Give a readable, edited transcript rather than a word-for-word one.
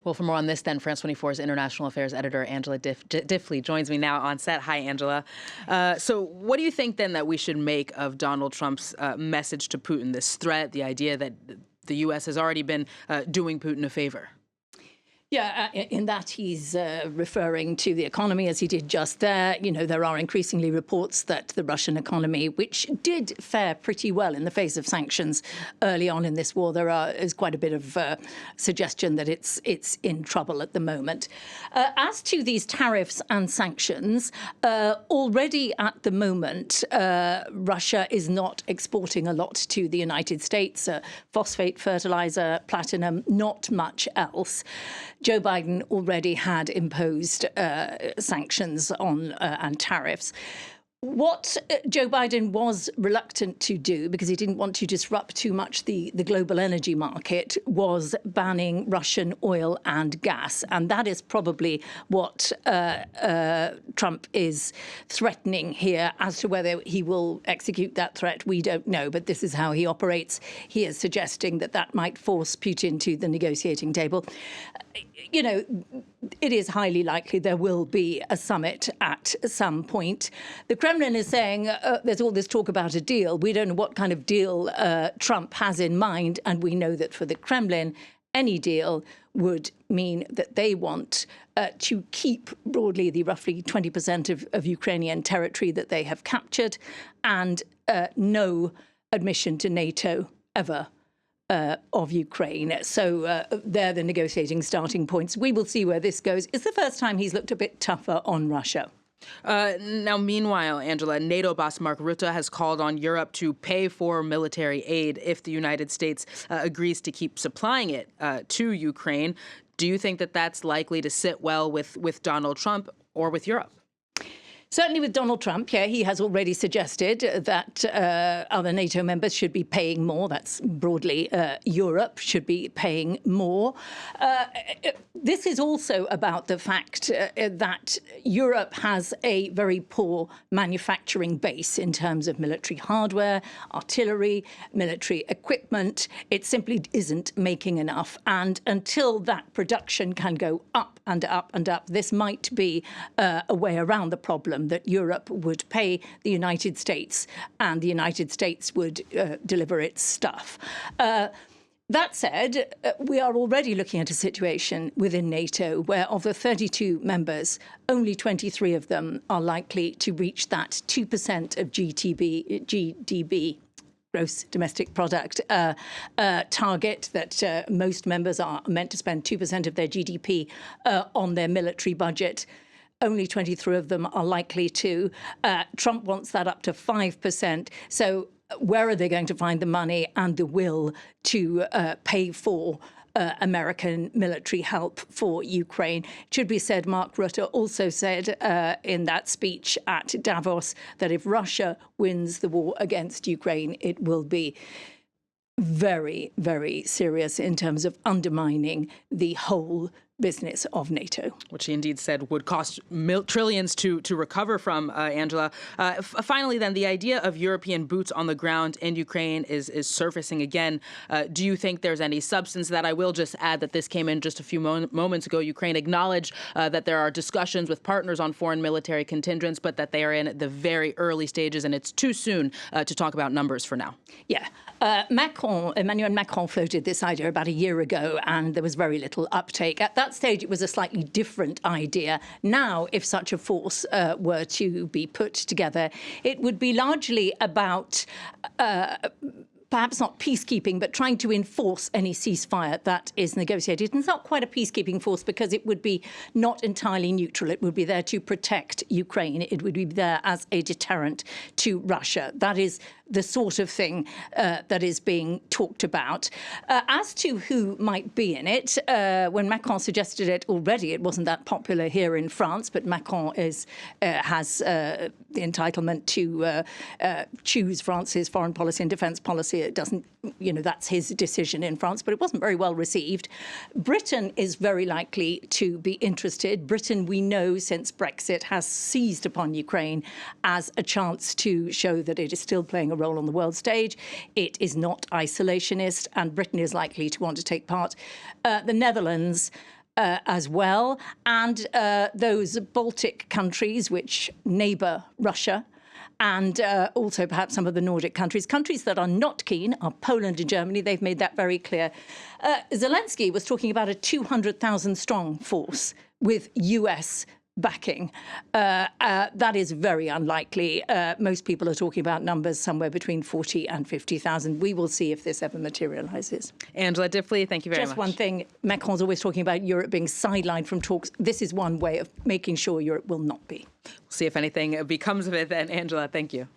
Well, for more on this, then, France 24's international affairs editor Angela Diffley joins me now on set. Hi, Angela. So what do you think, then, that we should make of Donald Trump's message to Putin, this threat, the idea that the U.S. has already been doing Putin a favor? Yeah, in that he's referring to the economy, as he did just there. You know, there are increasingly reports that the Russian economy, which did fare pretty well in the face of sanctions early on in this war, is quite a bit of suggestion that it's in trouble at the moment. As to these tariffs and sanctions, already at the moment, Russia is not exporting a lot to the United States. Phosphate, fertilizer, platinum, not much else. Joe Biden already had imposed sanctions on and tariffs. What Joe Biden was reluctant to do, because he didn't want to disrupt too much the global energy market, was banning Russian oil and gas. And that is probably what Trump is threatening here. As to whether he will execute that threat, we don't know. But this is how he operates. He is suggesting that that might force Putin to the negotiating table. You know, it is highly likely there will be a summit at some point. The Kremlin is saying there's all this talk about a deal. We don't know what kind of deal Trump has in mind. And we know that for the Kremlin, any deal would mean that they want to keep broadly the roughly 20% of Ukrainian territory that they have captured, and no admission to NATO ever of Ukraine. So they're the negotiating starting points. We will see where this goes. It's the first time he's looked a bit tougher on Russia. Now, meanwhile, Angela, NATO boss Mark Rutte has called on Europe to pay for military aid if the United States agrees to keep supplying it to Ukraine. Do you think that that's likely to sit well with Donald Trump or with Europe? Certainly with Donald Trump, yeah, he has already suggested that other NATO members should be paying more. That's broadly Europe should be paying more. This is also about the fact that Europe has a very poor manufacturing base in terms of military hardware, artillery, military equipment. It simply isn't making enough. And until that production can go up and up and up, this might be a way around the problem, that Europe would pay the United States and the United States would deliver its stuff. That said, we are already looking at a situation within NATO where of the 32 members, only 23 of them are likely to reach that 2% of GDP, gross domestic product, target that most members are meant to spend 2% of their GDP on their military budget. Only 23 of them are likely to. Trump wants that up to 5%. So where are they going to find the money and the will to pay for American military help for Ukraine? It should be said, Mark Rutte also said in that speech at Davos that if Russia wins the war against Ukraine, it will be very, very serious in terms of undermining the whole business of NATO. Which he indeed said would cost trillions to recover from, Angela. Finally, then, the idea of European boots on the ground in Ukraine is surfacing again. Do you think there's any substance to that? I will just add that this came in just a few moments ago. Ukraine acknowledged that there are discussions with partners on foreign military contingents, but that they are in the very early stages, and it's too soon to talk about numbers for now. Yeah. Emmanuel Macron floated this idea about a year ago, and there was very little uptake. At that stage, it was a slightly different idea. Now, if such a force were to be put together, it would be largely about perhaps not peacekeeping, but trying to enforce any ceasefire that is negotiated. It's not quite a peacekeeping force because it would be not entirely neutral. It would be there to protect Ukraine. It would be there as a deterrent to Russia. That is the sort of thing that is being talked about. As to who might be in it, when Macron suggested it already, it wasn't that popular here in France, but Macron has the entitlement to choose France's foreign policy and defence policy. It doesn't, you know, that's his decision in France, but it wasn't very well received. Britain is very likely to be interested. Britain, we know, since Brexit, has seized upon Ukraine as a chance to show that it is still playing a role on the world stage. It is not isolationist, and Britain is likely to want to take part. The Netherlands as well, and those Baltic countries which neighbour Russia, and also perhaps some of the Nordic countries. Countries that are not keen are Poland and Germany. They've made that very clear. Zelensky was talking about a 200,000 strong force with US backing. That is very unlikely. Most people are talking about numbers somewhere between 40 and 50,000. We will see if this ever materializes. Angela Diffley, thank you very much. Just one thing, Macron's always talking about Europe being sidelined from talks. This is one way of making sure Europe will not be. We'll see if anything becomes of it then. Angela, thank you.